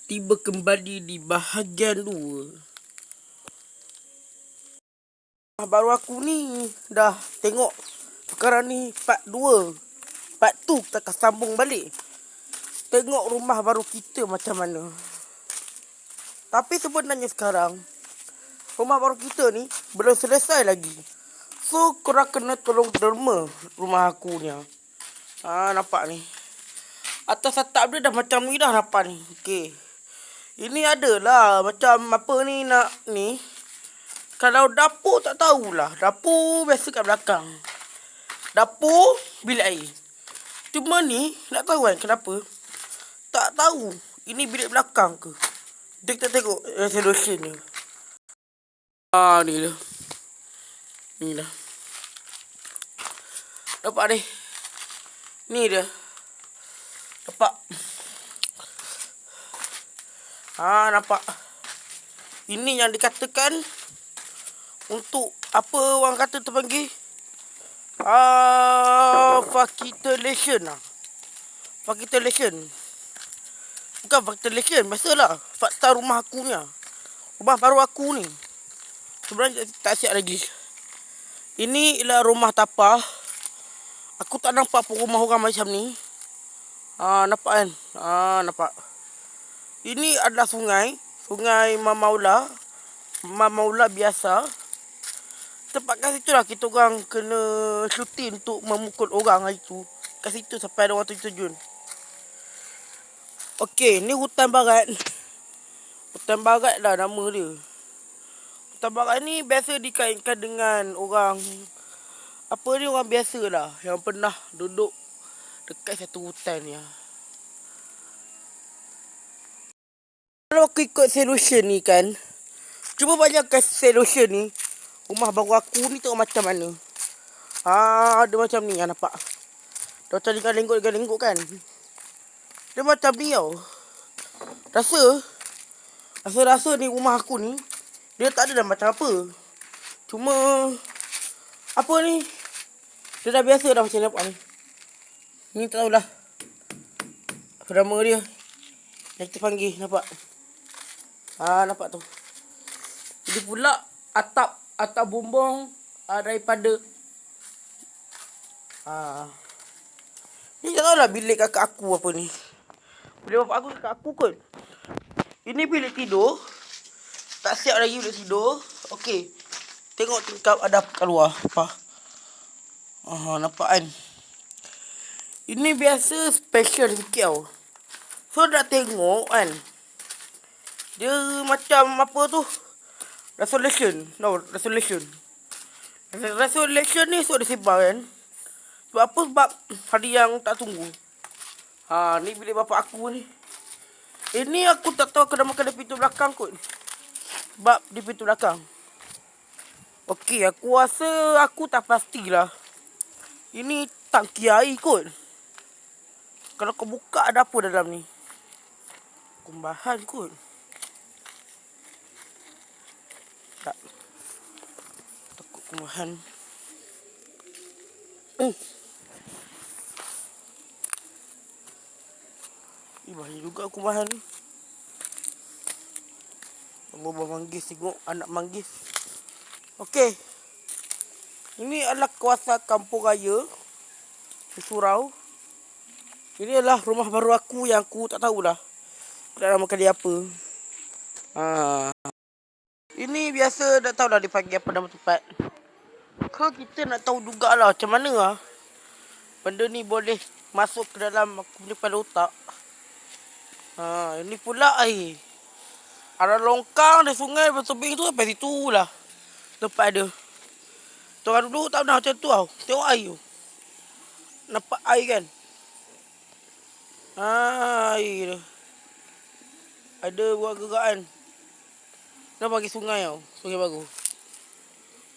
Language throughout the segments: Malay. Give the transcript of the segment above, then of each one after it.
tiba kembali di bahagian 2. Baru aku ni dah tengok sekarang ni part 2. Part 2 kita akan sambung balik. Tengok rumah baru kita macam mana. Tapi sebenarnya sekarang rumah baru kita ni belum selesai lagi. So korang kena tolong derma rumah aku ni. Nampak ni. Atas atap dia dah macam ni dah nampak ni. Okey. Ini adalah macam apa ni nak ni. Kalau dapur tak tahulah. Dapur biasa kat belakang. Dapur bilik air. Cuma ni nak tahu kan kenapa? Tak tahu ini bilik belakang ke. Kita tengok resolution ni. Ni dia. Ni dah. Nampak ni. Ni dia. Nampak. Nampak. Ini yang dikatakan untuk apa orang kata terpanggil? Ventilation lah. Ventilation. Bukan ventilation, biasalah. Fakta rumah aku ni. Rumah baru aku ni. Sebenarnya tak siap lagi. Ini ialah rumah tapak. Aku tak nampak pun rumah orang macam ni. Nampak kan? Nampak. Ini adalah sungai. Sungai Mamaula. Mamaula biasa. Tempat kat situ lah kita orang kena syuting untuk memukul orang hari tu. Kat situ sampai ada orang terjun. Okey, ni hutan barat. Hutan barat lah nama dia. Hutan barat ni biasa dikaitkan dengan orang apa ni, orang biasa lah yang pernah duduk dekat satu hutan ni. Kalau aku ikut solution ni kan, cuba bayangkan solution ni, rumah baru aku ni tengok macam mana. Ada macam ni nampak. Dia macam lengkut kan. Dia macam ni tau. Rasa ni rumah aku ni dia tak ada dah macam apa. Cuma apa ni, dia dah biasa dah macam ni nampak ni. Ni tak tahulah apa nama dia yang kita panggil, nampak. Nampak tu. Jadi pula atap bumbung daripada ni tak tahulah bilik kakak aku apa ni. Bilik bapak aku kakak aku kot. Ini bilik tidur. Tak siap lagi bilik tidur. Okey. Tengok tingkap ada kat luar apa. Nampak kan. Ini biasa special sikit tau. So nak tengok kan. Dia macam apa tu? Resolution ni so disebar kan. Sebab apa? Sebab hari yang tak tunggu. Ni bilik bapak aku ni. Ini aku tak tahu kena makan di pintu belakang kot. Sebab di pintu belakang. Okey, aku rasa aku tak pastilah. Ini tangki air kot. Kalau kau buka ada apa dalam ni? Kumbahan kot. Tak. Takut kumbahan. Bahaya juga kumbahan ni. Allah manggis, tengok anak manggis. Okey. Ini adalah kawasan kampung raya di Surau. Ini adalah rumah baru aku yang aku tak tahulah nak nama kali apa. Ini biasa tak tahulah dipanggil apa nama tempat. Kalau kita nak tahu jugalah macam mana benda ni boleh masuk ke dalam aku punya kepala otak. Ini pula air. Ada longkang, ada sungai, ada tebing tu sampai situ lah tempat dia. Orang dulu tak pernah macam tu tau. Tengok air tu. Nampak air kan? Air tu. Ada buat gerakan. Nak bagi sungai tau. Sungai baru.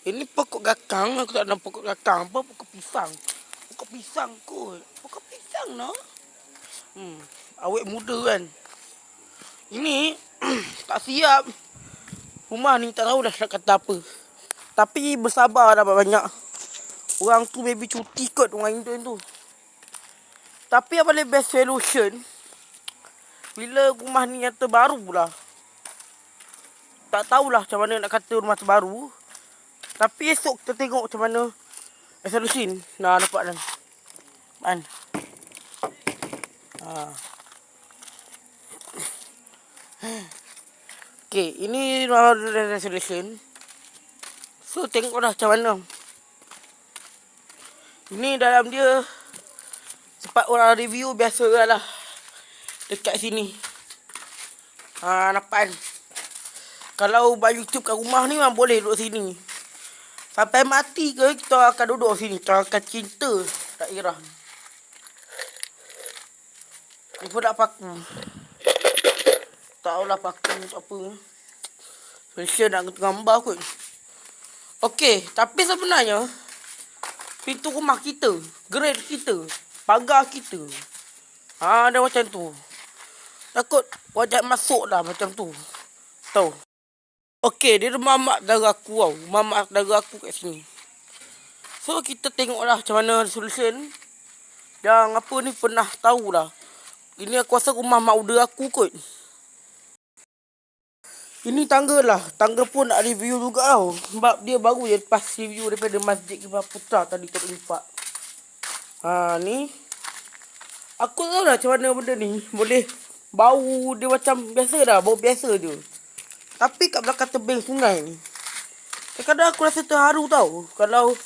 Ini pokok gakang. Aku tak nampak pokok gakang. Apa? Pokok pisang. Pokok pisang kot. Pokok pisang no? Awet muda kan. Ini tak siap. Rumah ni tak tahulah nak kata apa. Tapi bersabar dah banyak. Orang tu maybe cuti kot orang Indian tu. Tapi yang paling best solution, bila rumah ni yang terbaru lah. Tak tahulah macam mana nak kata rumah terbaru. Tapi esok kita tengok macam mana resolution. Nah, nampak kan? Kan? Okay, ini rumah resolution. So, tengoklah macam mana. Ini dalam dia sempat orang review biasa lah. Dekat sini. Nampak kan? Kalau buat YouTube kat rumah ni memang boleh duduk sini. Sampai mati ke kita akan duduk sini. Kita akan cinta daerah ni. Ni pun nak paku. Tak tahulah paku ni apa. Malaysia nak gambar kot. Okey, tapi sebenarnya pintu rumah kita, grade kita, pagar kita. Ada macam tu. Takut wajah masuk dah macam tu. Tahu. Okey, dia rumah mak saudara aku tau. Mak saudara aku kat sini. So, kita tengoklah macam mana resolution. Yang apa ni pernah tahulah. Ini aku rasa rumah mak saudara aku kot. Ini tangga lah. Tangga pun nak review juga tau. Sebab dia baru je lepas review daripada Masjid Kiblat Putra tadi tak nampak. Ni. Aku tahu lah macam mana benda ni. Boleh bau dia macam biasa dah. Bau biasa je. Tapi kat belakang tebing sungai ni. Kadang-kadang aku rasa terharu tau. Kalau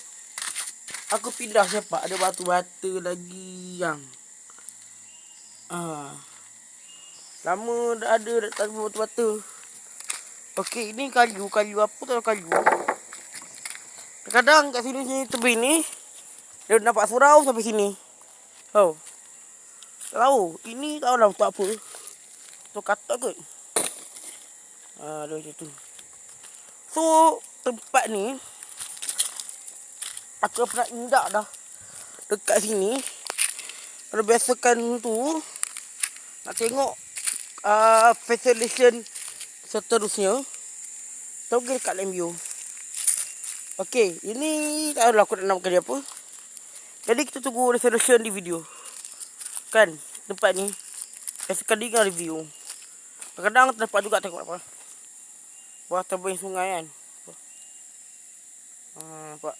aku pindah siapa. Ada batu-bata lagi yang. Lama dah ada tak ada batu-bata. Okey, ini kayu. Kayu apa tu kayu. Kadang-kadang kat sini tebing ni. Dia nampak surau sampai sini. Oh. Tak tahu. Ini tak tahulah untuk apa. Tu katak kot. Ada macam tu. So, tempat ni. Aku pernah indak dah. Dekat sini. Kalau biasakan tu. Nak tengok. Facilitation seterusnya. Tahu ke dekat Lembio. Okey, ini tak tahulah aku nak namakan dia apa. Jadi kita tunggu resolution di video. Kan, tempat ni. Biasakan dia review. Kadang-kadang terdapat juga tengok apa. Buah tebing sungai kan. Nampak.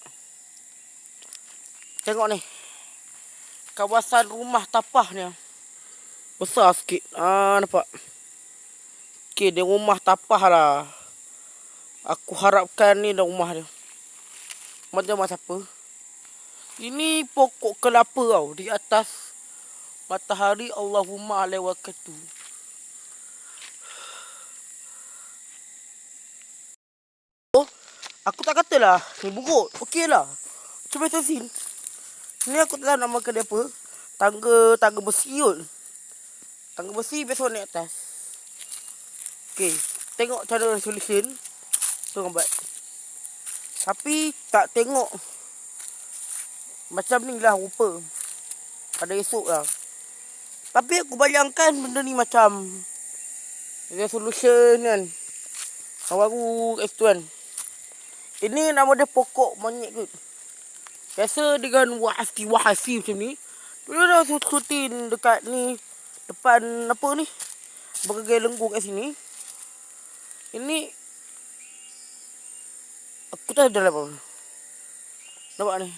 Tengok ni. Kawasan rumah tapah ni. Besar sikit. Nampak. Okey, dia rumah tapah lah. Aku harapkan ni dah rumah dia. Macam siapa? Ini pokok kelapa tau. Di atas matahari Allahumma alaihi wabarakatuh. Aku tak katalah ni buruk. Okey lah. Cuma sin. Ni aku tak tahu nak makan dia apa. Tangga besi kot. Tangga besi biasa naik atas. Okey. Tengok cara resolution. Tu gambar. Tapi tak tengok. Macam ni lah rupa. Pada esok lah. Tapi aku bayangkan benda ni macam resolution kan. Baru kat situ kan. Ini nama dia pokok monyet kot. Biasa dengan wahasi macam ni. Dulu dah sutin dekat ni. Depan apa ni. Berbagai lengkung kat sini. Ini. Aku tak ada apa. Nampak ni.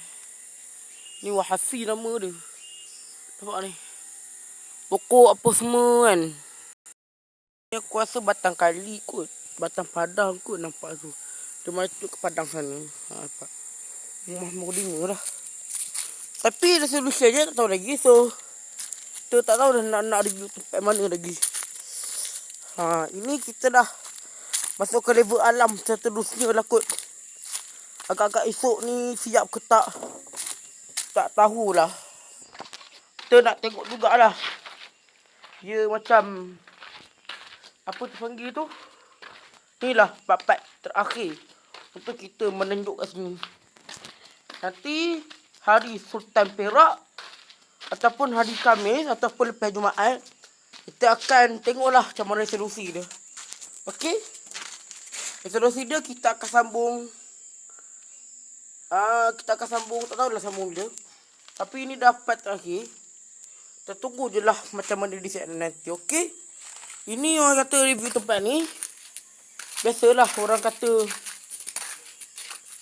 Ni wahasi nama dia. Nampak ni. Pokok apa semua kan. Ni aku rasa batang kali kot. Batang padang kot nampak tu. Dia masuk ke padang sana. Nampak. Rumah Mordima lah. Tapi resolution je tak tahu lagi. So, kita tak tahu dah nak review tempat mana lagi. Ini kita dah masuk ke level alam seterusnya lah kot. Agak-agak esok ni siap ke tak. Tak tahulah. Kita nak tengok jugalah. Dia macam. Apa tu panggil tu? Inilah part-part terakhir. Untuk kita menunjuk kat sini. Nanti hari Sultan Perak ataupun hari Khamis ataupun lepas Jumaat kita akan tengoklah macam mana resolusi dia. Okey? Resolusi dia kita akan sambung. Kita akan sambung, tak tahulah sambung bila. Tapi ini dah part terakhir. Kita tunggu je lah macam mana di set nanti. Okey? Ini orang kata review tempat ni. Biasalah orang kata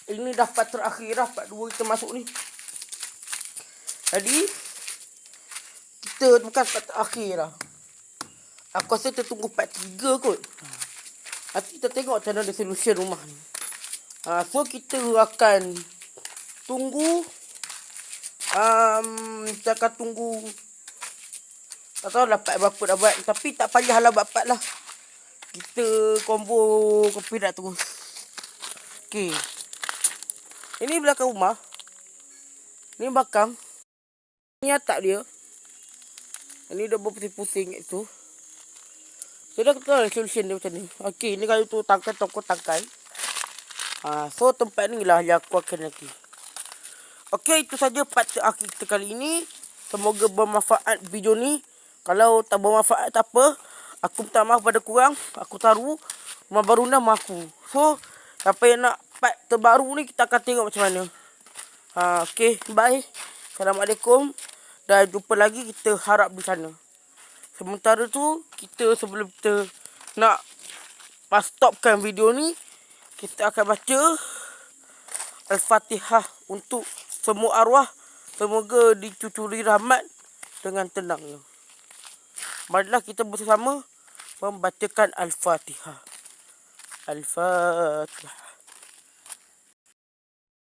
ini dah part terakhir dah, part 2 kita masuk ni. Jadi kita bukan part terakhir dah. Aku rasa kita tunggu part 3 kot. Nanti kita tengok macam mana solution rumah ni. So kita akan tunggu. Kita akan tunggu. Tak tahu lah part berapa dah buat. Tapi tak payahlah buat part lah. Kita combo kopi dah terus. Okay. Ini belakang rumah. Ini belakang. Ini atap dia. Ini dah berpusing-pusing kat tu. So dah kita tahu solution dia macam ni. Okay, ni kalau tu tangkai, toko tangkai. So tempat ni lah yang aku akan nanti. Okay, itu saja part terakhir kita kali ini. Semoga bermanfaat video ni. Kalau tak bermanfaat tak apa. Aku minta maaf pada korang. Aku taruh rumah baru nama aku. So, siapa yang nak part terbaru ni, kita akan tengok macam mana. Okay, bye. Assalamualaikum. Dan jumpa lagi, kita harap di sana. Sementara tu, kita sebelum kita nak stopkan video ni, kita akan baca Al-Fatihah untuk semua arwah. Semoga dicucuri rahmat dengan tenangnya. Marilah kita bersama membacakan Al-Fatihah. Al-Fatihah.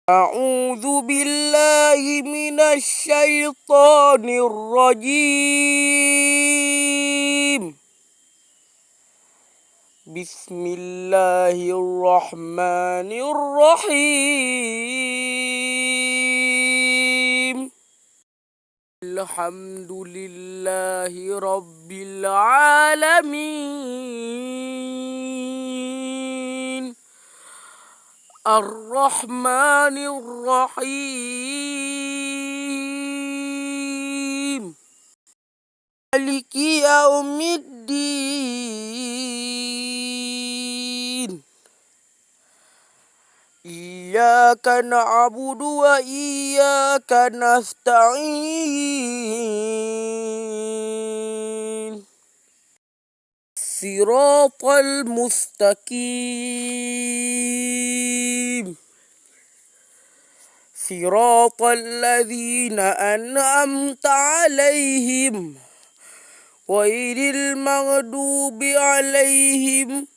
A'udzu billahi minasy syaithanir rajim. Bismillahirrahmanirrahim. Alhamdulillahi rabbil alamin. Ar-Rahmanir-Rahim. Maliki yaumiddin. Iyyaka na'budu wa iyyaka nasta'in. Siratal mustaqim. Siratal ladzina an'amta 'alaihim ghairil maghdubi 'alaihim